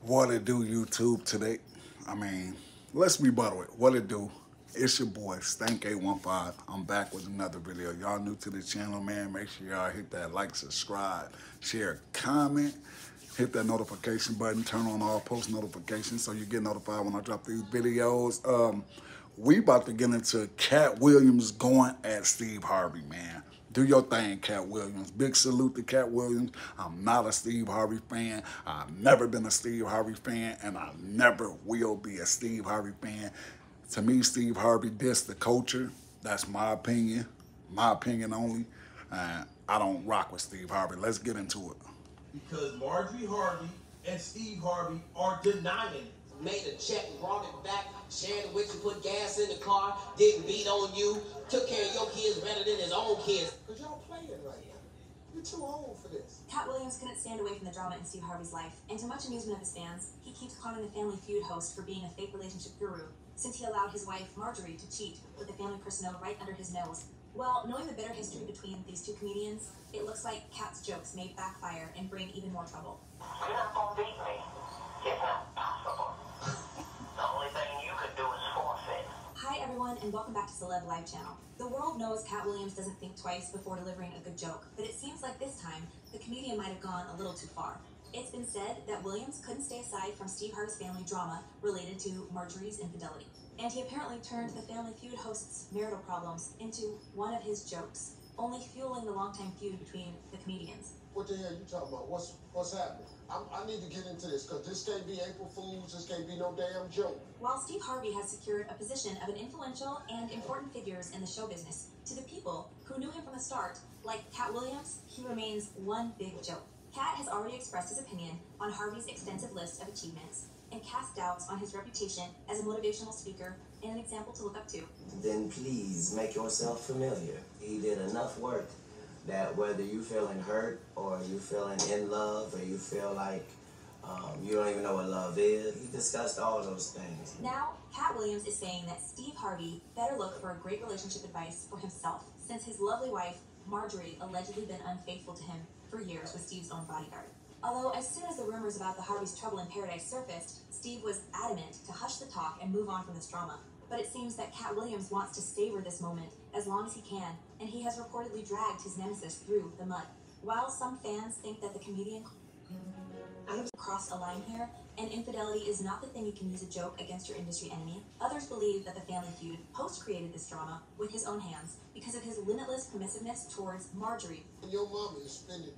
What it do, YouTube, today? I mean, let's be buttered. What it do? It's your boy, Stank815. I'm back with another video. Y'all new to the channel, man. Make sure y'all hit that like, subscribe, share, comment. Hit that notification button. Turn on all post notifications so you get notified when I drop these videos. We about to get into Cat Williams going at Steve Harvey, man. Do your thing, Cat Williams. Big salute to Cat Williams. I'm not a Steve Harvey fan. I've never been a Steve Harvey fan, and I never will be a Steve Harvey fan. To me, Steve Harvey dissed the culture. That's my opinion only. I don't rock with Steve Harvey. Let's get into it. Because Marjorie Harvey and Steve Harvey are denying it. Made a check, brought it back, shared it with you, put gas in the car, didn't beat on you, took care of your kids better than his own kids. Because y'all playing right now. You're too old for this. Cat Williams couldn't stand away from the drama in Steve Harvey's life, and to much amusement of his fans, he keeps clowning the Family Feud host for being a fake relationship guru, since he allowed his wife, Marjorie, to cheat with the family personnel right under his nose. Well, knowing the bitter history between these two comedians, it looks like Cat's jokes may backfire and bring even more trouble. You're not gonna beat me. It's not possible. The only thing you could do is forfeit. Hi everyone, and welcome back to Celeb Live Channel. The world knows Cat Williams doesn't think twice before delivering a good joke, but it seems like this time, the comedian might have gone a little too far. It's been said that Williams couldn't stay aside from Steve Harvey's family drama related to Marjorie's infidelity. And he apparently turned the Family Feud host's marital problems into one of his jokes, only fueling the longtime feud between the comedians. What the hell you talking about? What's happening? I need to get into this because this can't be April Fool's. This can't be no damn joke. While Steve Harvey has secured a position of an influential and important figures in the show business, to the people who knew him from the start, like Cat Williams, he remains one big joke. Cat has already expressed his opinion on Harvey's extensive list of achievements and cast doubts on his reputation as a motivational speaker and an example to look up to. Then please make yourself familiar. He did enough work that whether you feeling hurt or you feeling in love or you feel like you don't even know what love is, he discussed all those things. Now, Cat Williams is saying that Steve Harvey better look for a great relationship advice for himself, since his lovely wife, Marjorie, allegedly been unfaithful to him for years with Steve's own bodyguard. Although as soon as the rumors about the Harvey's trouble in paradise surfaced, Steve was adamant to hush the talk and move on from this drama. But it seems that Cat Williams wants to savor this moment as long as he can, and he has reportedly dragged his nemesis through the mud. While some fans think that the comedian crossed a line here, and infidelity is not the thing you can use a joke against your industry enemy, others believe that the Family Feud host created this drama with his own hands because of his limitless permissiveness towards Marjorie. Your mama is spending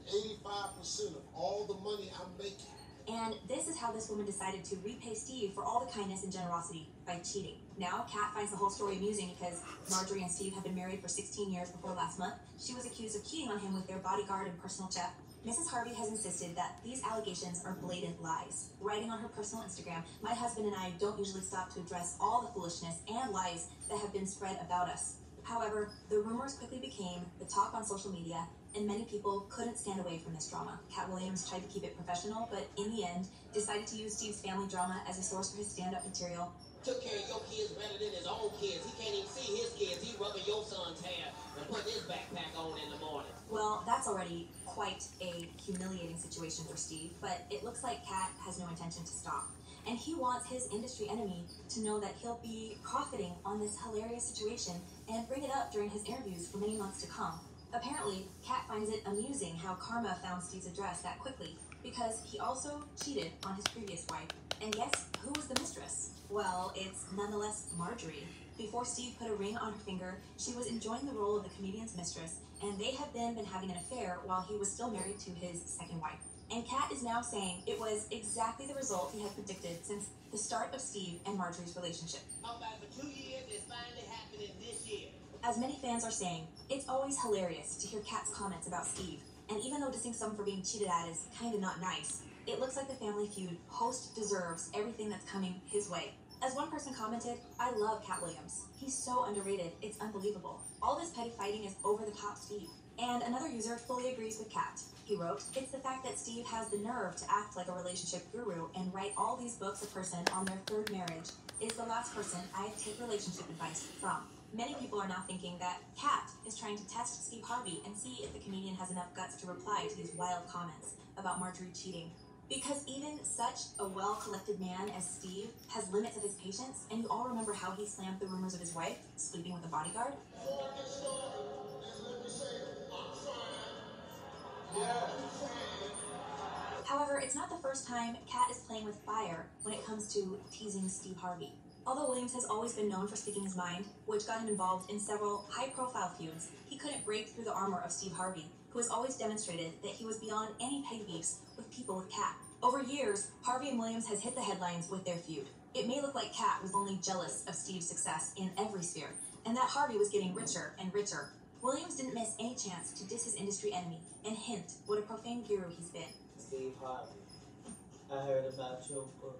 85% of all the money I'm making. And this is how this woman decided to repay Steve for all the kindness and generosity by cheating. Now, Kat finds the whole story amusing because Marjorie and Steve have been married for 16 years before last month. She was accused of cheating on him with their bodyguard and personal chef. Mrs. Harvey has insisted that these allegations are blatant lies. Writing on her personal Instagram, "My husband and I don't usually stop to address all the foolishness and lies that have been spread about us." However, the rumors quickly became the talk on social media, and many people couldn't stand away from this drama. Cat Williams tried to keep it professional, but in the end, decided to use Steve's family drama as a source for his stand-up material. Took care of your kids better than his own kids. He can't even see his kids. He rubbing your son's hair and putting his backpack on in the morning. Well, that's already quite a humiliating situation for Steve, but it looks like Cat has no intention to stop. And he wants his industry enemy to know that he'll be profiting on this hilarious situation and bring it up during his interviews for many months to come. Apparently, Cat finds it amusing how karma found Steve's address that quickly, because he also cheated on his previous wife. And yes, who was the mistress? Well, it's nonetheless Marjorie. Before Steve put a ring on her finger, she was enjoying the role of the comedian's mistress, and they had then been having an affair while he was still married to his second wife. And Cat is now saying it was exactly the result he had predicted since the start of Steve and Marjorie's relationship. I'm back for 2 years. It's finally happening this year. As many fans are saying, it's always hilarious to hear Cat's comments about Steve. And even though dissing someone for being cheated at is kinda not nice, it looks like the Family Feud host deserves everything that's coming his way. As one person commented, "I love Cat Williams. He's so underrated, it's unbelievable. All this petty fighting is over the top Steve." And another user fully agrees with Cat. He wrote, "It's the fact that Steve has the nerve to act like a relationship guru and write all these books a person on their third marriage is the last person I'd take relationship advice from." Many people are now thinking that Cat is trying to test Steve Harvey and see if the comedian has enough guts to reply to these wild comments about Marjorie cheating. Because even such a well-collected man as Steve has limits of his patience, and you all remember how he slammed the rumors of his wife sleeping with a bodyguard? Before I get started, just let me say, I'm trying. Yeah. However, it's not the first time Kat is playing with fire when it comes to teasing Steve Harvey. Although Williams has always been known for speaking his mind, which got him involved in several high-profile feuds, he couldn't break through the armor of Steve Harvey, who has always demonstrated that he was beyond any petty beefs with people with Kat. Over years, Harvey and Williams has hit the headlines with their feud. It may look like Kat was only jealous of Steve's success in every sphere, and that Harvey was getting richer and richer. Williams didn't miss any chance to diss his industry enemy and hint what a profane guru he's been. Steve Harvey, I heard about your book.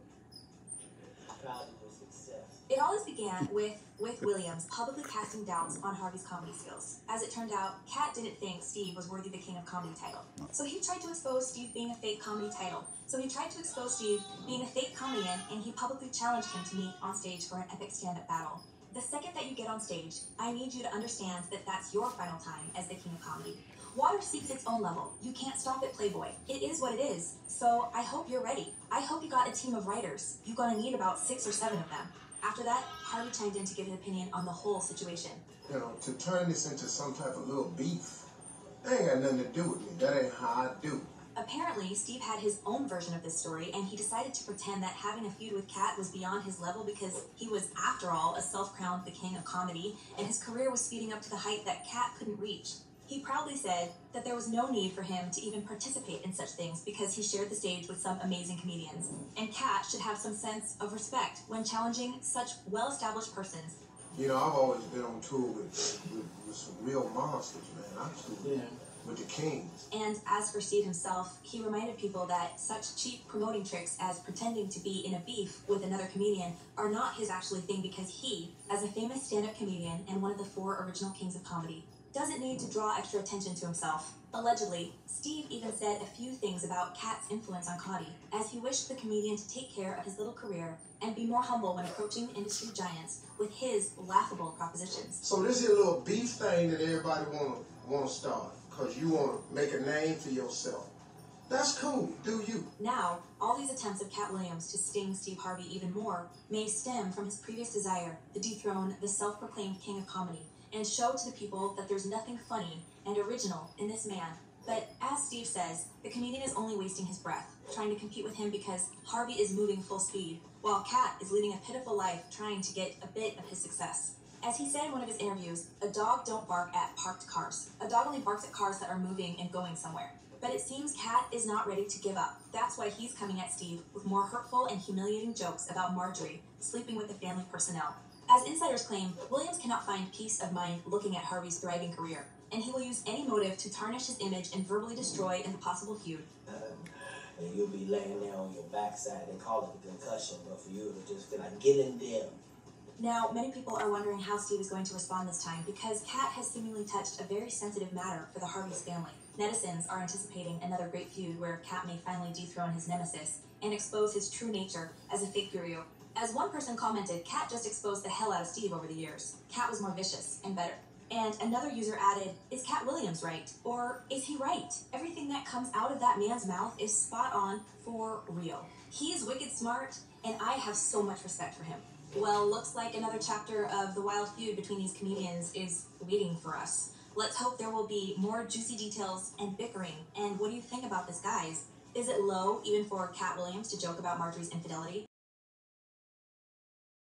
Proud of your success. It always began with Williams publicly casting doubts on Harvey's comedy skills. As it turned out, Kat didn't think Steve was worthy the King of Comedy title. So he tried to expose Steve being a fake comedy comedian, and he publicly challenged him to meet on stage for an epic stand-up battle. The second that you get on stage, I need you to understand that that's your final time as the King of Comedy. Water seeks its own level. You can't stop it, Playboy. It is what it is. So I hope you're ready. I hope you got a team of writers. You're gonna need about 6 or 7 of them. After that, Harvey chimed in to give his opinion on the whole situation. You know, to turn this into some type of little beef, that ain't got nothing to do with me. That ain't how I do. Apparently, Steve had his own version of this story, and he decided to pretend that having a feud with Kat was beyond his level because he was, after all, a self-crowned the King of Comedy, and his career was speeding up to the height that Kat couldn't reach. He proudly said that there was no need for him to even participate in such things because he shared the stage with some amazing comedians. And Kat should have some sense of respect when challenging such well-established persons. You know, I've always been on tour with some real monsters, man. I've toured with the kings. And as for Steve himself, he reminded people that such cheap promoting tricks as pretending to be in a beef with another comedian are not his actual thing because he, as a famous stand-up comedian and one of the 4 original kings of comedy, doesn't need to draw extra attention to himself. Allegedly, Steve even said a few things about Kat's influence on Cotty, as he wished the comedian to take care of his little career and be more humble when approaching industry giants with his laughable propositions. So this is a little beef thing that everybody wanna start, cause you wanna make a name for yourself. That's cool, do you. Now, all these attempts of Cat Williams to sting Steve Harvey even more may stem from his previous desire to dethrone the self-proclaimed king of comedy and show to the people that there's nothing funny and original in this man. But as Steve says, the comedian is only wasting his breath, trying to compete with him because Harvey is moving full speed, while Cat is leading a pitiful life trying to get a bit of his success. As he said in one of his interviews, a dog don't bark at parked cars. A dog only barks at cars that are moving and going somewhere. But it seems Cat is not ready to give up. That's why he's coming at Steve with more hurtful and humiliating jokes about Marjorie sleeping with the family personnel. As insiders claim, Williams cannot find peace of mind looking at Harvey's thriving career, and he will use any motive to tarnish his image and verbally destroy in the possible feud. And you'll be laying there on your backside. They call it a concussion, but for you, it'll just feel like get in there. Now, many people are wondering how Steve is going to respond this time because Cat has seemingly touched a very sensitive matter for the Harvey's family. Netizens are anticipating another great feud where Cat may finally dethrone his nemesis and expose his true nature as a fake guru. As one person commented, Cat just exposed the hell out of Steve over the years. Cat was more vicious and better. And another user added, is Cat Williams right? Or is he right? Everything that comes out of that man's mouth is spot on for real. He is wicked smart, and I have so much respect for him. Well, looks like another chapter of the wild feud between these comedians is waiting for us. Let's hope there will be more juicy details and bickering. And what do you think about this, guys? Is it low even for Cat Williams to joke about Marjorie's infidelity?